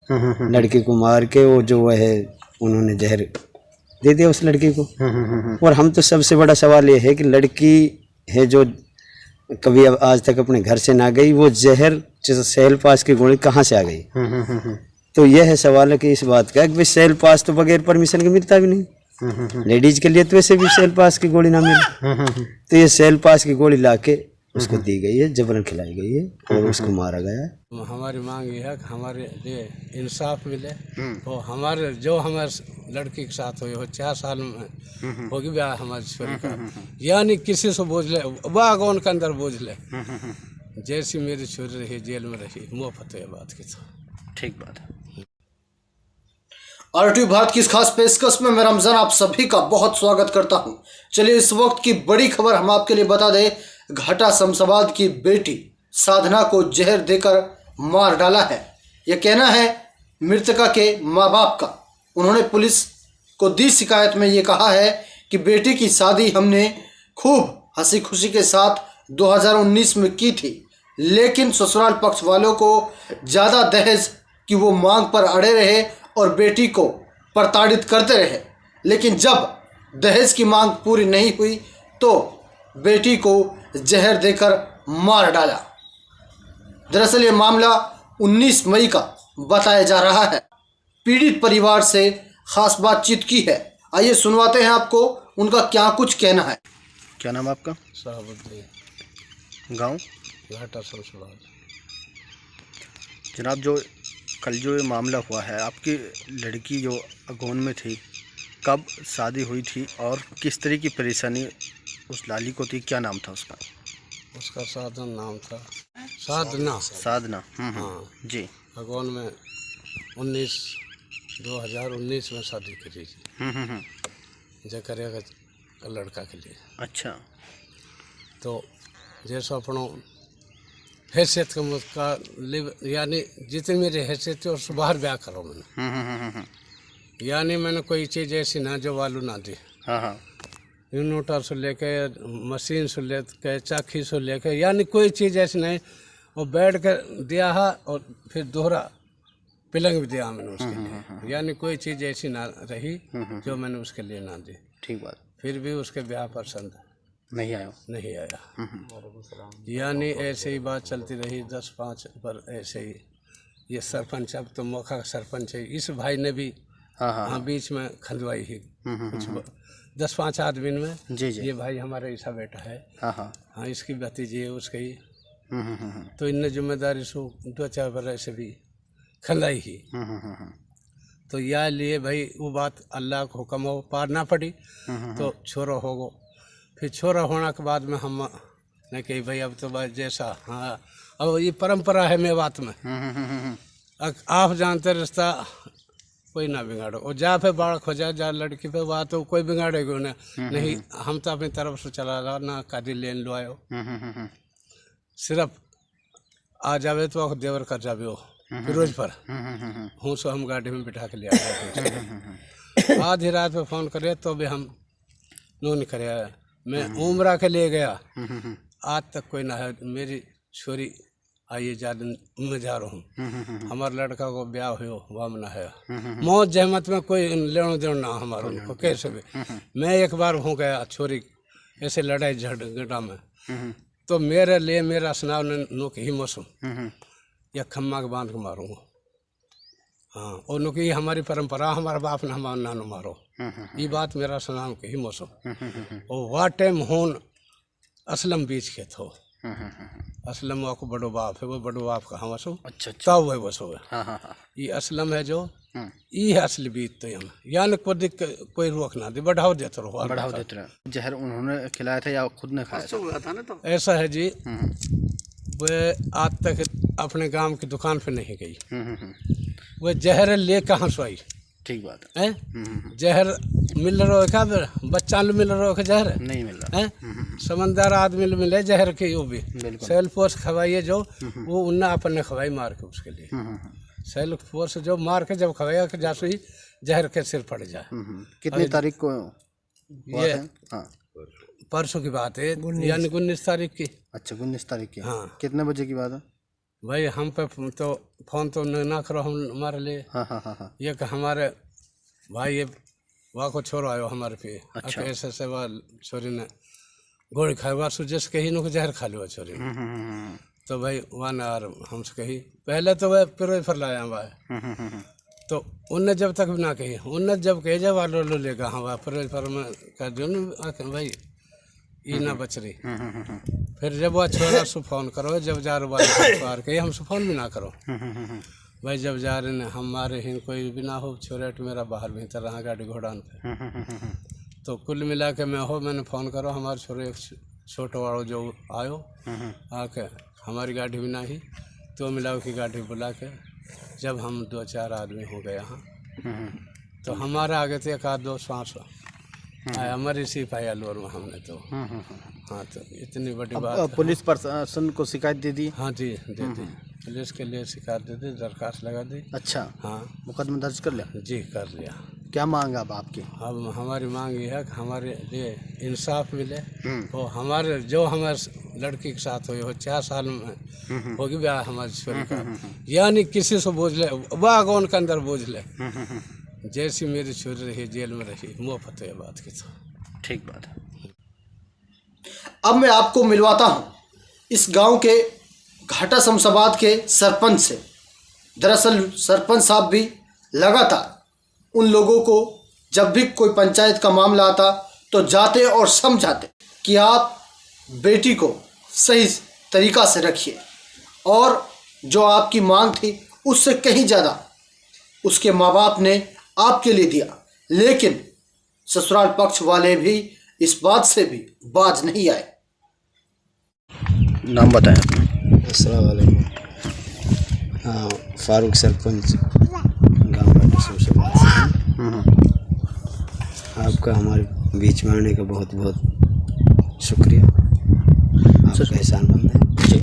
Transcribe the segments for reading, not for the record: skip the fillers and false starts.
लड़की को मार के वो जो वह है उन्होंने जहर दे दिया उस लड़की को। और हम तो सबसे बड़ा सवाल ये है कि लड़की है जो कभी अब आज तक अपने घर से ना गई, वो जहर जैसे सेल पास की गोली कहाँ से आ गई? तो यह है सवाल है कि इस बात का कि सेल पास तो बगैर परमिशन के मिलता भी नहीं। लेडीज के लिए तो वैसे भी सेल पास की गोली ना मिले, तो ये सेल पास की गोली लाके उसको दी गई है, जबरन खिलाई गई है और उसको मारा गया है। हमारी मांग ये है कि हमारे लिए इंसाफ मिले और हमारे जो हमारे लड़की के साथ हुई हो 4 साल में होगी ब्याह हमारी छोरी का, यानी किसी से बोझ ले वह अगौन के अंदर बोझ ले, जैसी मेरी छोरी रही जेल में रही मुफ्त है बात की। तो ठीक बात है। आरटीवी भारत की इस खास पेशकश में मैं रमजान आप सभी का बहुत स्वागत करता हूं। चलिए इस वक्त की बड़ी खबर हम आपके लिए बता दें। घाटा शमशाबाद की बेटी साधना को जहर देकर मार डाला है, यह कहना है मृतका के माँ बाप का। उन्होंने पुलिस को दी शिकायत में ये कहा है कि बेटी की शादी हमने खूब हंसी खुशी के साथ 2019 में की थी, लेकिन ससुराल पक्ष वालों को ज़्यादा दहेज की वो मांग पर अड़े रहे और बेटी को प्रताड़ित करते रहे। लेकिन जब दहेज की मांग पूरी नहीं हुई तो बेटी को जहर देकर मार डाला। दरअसल ये मामला 19 मई का बताया जा रहा है। पीड़ित परिवार से खास बातचीत की है, आइए सुनवाते हैं आपको उनका क्या कुछ कहना है। क्या नाम है आपका? साहबुद्दीन, गांव घाटा शमशाबाद। जनाब, जो कल जो ये मामला हुआ है, आपकी लड़की जो अगौन में थी, कब शादी हुई थी और किस तरह की परेशानी उस लाली को थी? क्या नाम था उसका? उसका साधन नाम था साधना। साधना। हाँ जी। अगौन में 2019 में शादी करी थी जकरिया का लड़का के लिए। अच्छा। तो जैसा अपनों हैसियत का यानी जितनी मेरी हैसियत थी उससे बाहर ब्याह करो मैंने। यानी मैंने कोई चीज़ ऐसी ना जो वालू ना दी। हाँ। इन्वर्टर से लेके मशीन से लेके चाकी से लेके, यानी कोई चीज़ ऐसी नहीं। वो बैठ कर दिया है और फिर दोहरा पलंग भी दिया मैंने उसके लिए, यानी कोई चीज़ ऐसी ना रही जो मैंने उसके लिए ना दी। ठीक बात। फिर भी उसके ब्याह पसंद नहीं आया? नहीं आया। यानी ऐसे ही बात चलती रही 10-5 पर ऐसे ही। ये सरपंच, अब तो मौका सरपंच है, इस भाई ने भी हाँ बीच में खंदवाई ही कुछ 10-5 आदमी में। जी जी। ये भाई हमारा ऐसा बेटा है। हाँ इसकी भतीजी है उसकी। तो इनने जिम्मेदारी सो 2-4 पर ऐसे भी खंदाई ही। तो या लिए भाई वो बात अल्लाह को हुक्म हो पार ना पड़ी तो छोरा होगो। फिर छोरा होने के बाद में हम ने कही भाई अब तो भाई जैसा, हाँ अब ये परंपरा है मेवात में। आप जानते रिश्ता कोई ना बिगाड़ो, और जा फिर बाढ़ हो जाए जा लड़की पे बात तो कोई बिगाड़ेगा उन्हें नहीं। हम तो अपनी तरफ से चला रहा ना कादी लेन लो आयो, सिर्फ आ जावे तो देवर कर जावे हो फिरोज पर हूँ सो हम गाड़ी में बिठा के ले आए। आधी रात में फ़ोन करे तो भी हम नो नहीं करे। मैं उमरा के ले गया, आज तक कोई ना है। मेरी छोरी आइए जा मैं जा रहा हूँ, हमारे लड़का को ब्याह हो वह ना है। मौत जहमत में कोई लेनो देनो ना हमारा उनको कैसे भी। मैं एक बार हो गया छोरी ऐसे लड़ाई झगड़ा में, तो मेरे लिए मेरा स्नाव नो के ही मौसम या खम्मा के बांध के मारूंगा। हाँ और नो की हमारी परंपरा, हमारा बाप ने हमारा नानो मारो, ये बात मेरा स्नाव के ही मौसम। और वाह टाइम होन असलम बीच के थो। असलम को बड़ो बाप है, वो बड़ो बाप का हम असो। अच्छा। तब वह बसो है। ये असलम है जो ये असली बीत तो हम यानी कोई रोक ना दे, बढ़ाओ देते रहो। बढ़ाओ देते रहो। जहर उन्होंने खिलाया था या खुद ने खाया था? ना तो ऐसा है जी, वह आज तक अपने गांव की दुकान पे नहीं गई। वह जहर ले कहाँ से आई? ठीक बात है। जहर मिल रहा है क्या? बच्चा मिल रहा है जहर नहीं मिल रहा है। समझदार आदमी मिले जहर के, वो भी सेल फोर्स खवाइए जो वो उन्ना अपन ने खवाई मार के उसके लिए। सेल फोर्स जो मार के जब खवाया के जासू ही जहर के सिर पड़ जाए। कितनी तारीख को ये? परसों की बात है, यानी 19 तारीख की। अच्छा 19 तारीख की। हाँ। कितने बजे की बात है? भाई हम पे तो फोन तो ना करो हम हमारे लिए। हाँ हाँ हाँ हाँ। ये कि हमारे भाई ये वहाँ को छोड़ो आयो हमारे पे। अच्छा। ऐसे से वह छोरी ने गोली खाए वह सुजस कही नु जहर खा लिया छोरी ने। तो भाई वहाँ न यार हमसे कही पहले तो वह पिरो फर लाया वह तो उनने जब तक भी ना कही उनने जब कहे जब आलो लो लेगा हाँ वह पिरो फर में कर दियो भाई ये ना बच रही। फिर जब वह छोरा से फोन करो जब जा रहे बार कही हमसे फोन भी ना करो। भाई जब जा रहे ने हमारे ही कोई भी ना हो छोरे तो मेरा बाहर भीतर रहा गाड़ी घोड़ान पे। तो कुल मिला के मैंने फ़ोन करो हमारे छोरे एक छोटो वालों जो आयो आके हमारी गाड़ी भी ना ही तो मिलाओ की गाड़ी बुला के जब हम 2-4 आदमी हो गए यहाँ तो हमारे आगे थे 1-2 सांस हमारी सिपाही लोर में हमने तो हाँ तो इतनी बड़ी बात। पुलिस प्रशासन को शिकायत दे दी? हाँ जी दे दी पुलिस के लिए शिकायत दे दी दरखास्त लगा दी। अच्छा। हाँ मुकदमा दर्ज कर लिया? जी कर लिया। क्या मांग अब आपकी? अब हमारी मांग ये है कि हमारे लिए इंसाफ मिले। वो हमारे जो हमारे लड़की के साथ हुई हो 4 साल में होगी ब्याह हमारी छोरी का यानी किसी से बोझ ले बागोन के अंदर बोझ ले जैसी मेरी छोरी रही जेल में रही मुफ्त है बात की। तो ठीक बात है। अब मैं आपको मिलवाता हूँ इस गांव के घाटा शमशाबाद के सरपंच से। दरअसल सरपंच साहब भी लगातार उन लोगों को जब भी कोई पंचायत का मामला आता तो जाते और समझाते कि आप बेटी को सही तरीका से रखिए और जो आपकी मांग थी उससे कहीं ज़्यादा उसके माँ बाप ने आपके लिए दिया, लेकिन ससुराल पक्ष वाले भी इस बात से भी बाज नहीं आए। नाम बताएं अपना। अस्सलाम वालेकुम। हाँ फारूक सरपंच गाँव घाटा शमशाबाद से। आपका हमारे बीच में आने का बहुत बहुत शुक्रिया। आपका एहसानमंद है जी।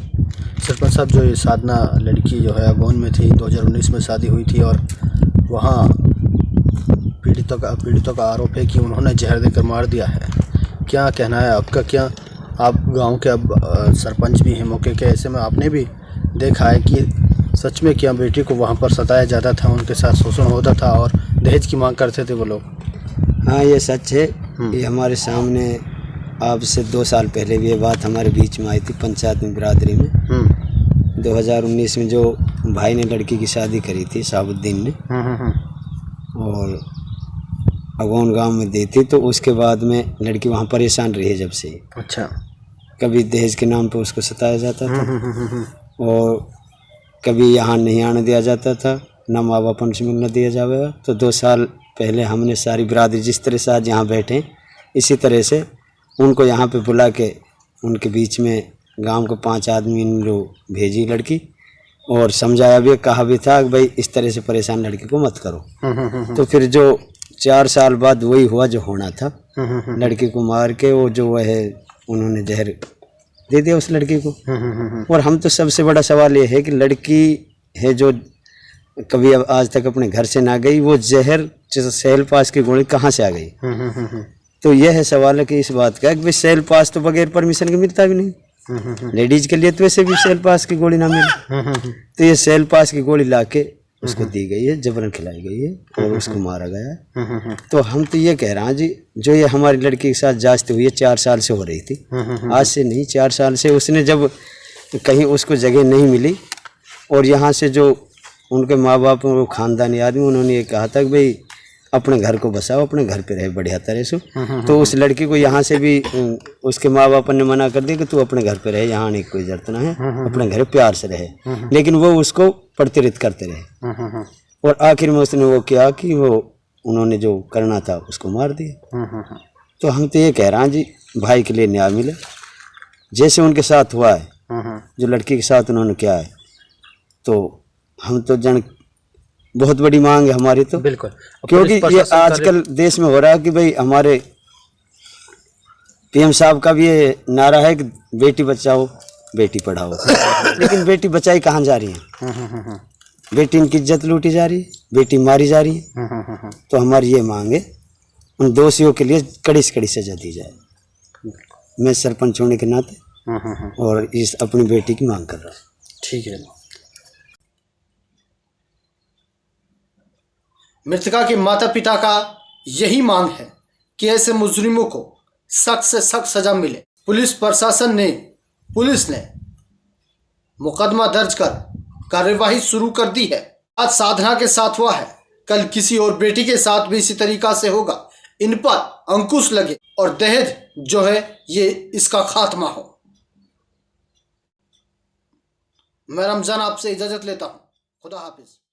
सरपंच साहब जो ये साधना लड़की जो है अगौन में थी 2019 में शादी हुई थी और वहाँ पीड़ितों का आरोप है कि उन्होंने जहर देकर मार दिया है। क्या कहना है आपका? क्या आप गांव के अब सरपंच भी हैं मौके के, ऐसे में आपने भी देखा है कि सच में क्या बेटी को वहाँ पर सताया जाता था, उनके साथ शोषण होता था और दहेज की मांग करते थे वो लोग? हाँ ये सच है। ये हमारे सामने आज से 2 साल पहले भी ये बात हमारे बीच में आई थी पंचायत में बिरादरी में। 2019 में जो भाई ने लड़की की शादी करी थी साबुद्दीन ने और अगौन गांव में दी थी तो उसके बाद में लड़की वहाँ परेशान रही है जब से। अच्छा। कभी दहेज के नाम पे उसको सताया जाता था और कभी यहाँ नहीं आने दिया जाता था, ना माँ बाप से मिलने दिया जाएगा। तो 2 साल पहले हमने सारी बिरादरी जिस तरह से आज यहाँ बैठे इसी तरह से उनको यहाँ पे बुला के उनके बीच में गांव के 5 आदमी इन लोग भेजी लड़की और समझाया भी, कहा भी था कि भाई इस तरह से परेशान लड़की को मत करो। तो फिर जो 4 साल बाद वही हुआ जो होना था। लड़की को मार के वो जो वह है उन्होंने जहर दे दिया उस लड़की को। और हम तो सबसे बड़ा सवाल ये है कि लड़की है जो कभी अब आज तक अपने घर से ना गई, वो जहर सेल पास की गोली कहाँ से आ गई? तो यह है सवाल है कि इस बात का कि सेल पास तो बगैर परमिशन के मिलता भी नहीं। लेडीज के लिए तो वैसे भी सेल पास की गोली ना मिले, तो ये सेल पास की गोली लाके उसको दी गई है, जबरन खिलाई गई है और उसको मारा गया है। तो हम तो ये कह रहे हैं जी जो ये हमारी लड़की के साथ जांच हुई है 4 साल से हो रही थी, आज से नहीं 4 साल से। उसने जब कहीं उसको जगह नहीं मिली और यहाँ से जो उनके माँ बाप वो खानदानी आदमी उन्होंने ये कहा था कि भाई अपने घर को बसाओ, अपने घर पे रहे बढ़िया तरह से। तो उस लड़की को यहाँ से भी उसके माँ बाप ने मना कर दिया कि तू अपने घर पे रहे, यहाँ आने की कोई जरूरत ना है, अपने घर प्यार से रहे। लेकिन वो उसको प्रतिरित करते रहे और आखिर में उसने वो किया कि वो उन्होंने जो करना था उसको मार दिया। तो हम तो ये कह रहे हैं जी भाई के लिए न्याय मिले जैसे उनके साथ हुआ है, जो लड़की के साथ उन्होंने किया है। तो हम तो बहुत बड़ी मांग है हमारी तो, बिल्कुल, क्योंकि ये आजकल देश में हो रहा है कि भाई हमारे पीएम साहब का भी ये नारा है कि बेटी बचाओ बेटी पढ़ाओ। लेकिन बेटी बचाई कहाँ जा रही है? बेटी इनकी इज्जत लूटी जा रही है, बेटी मारी जा रही है। तो हमारी ये मांग है उन दोषियों के लिए कड़ी से कड़ी सजा दी जाए। मैं सरपंच होने के नाते और इस अपनी बेटी की मांग कर रहा हूँ। ठीक है। मृतका के माता पिता का यही मांग है कि ऐसे मुजरिमों को सख्त से सख्त सजा मिले। पुलिस ने मुकदमा दर्ज कर कार्यवाही शुरू कर दी है। आज साधना के साथ हुआ है, कल किसी और बेटी के साथ भी इसी तरीका से होगा। इन पर अंकुश लगे और दहेज जो है ये इसका खात्मा हो। मैं रमजान आपसे इजाजत लेता हूं। खुदा हाफिज।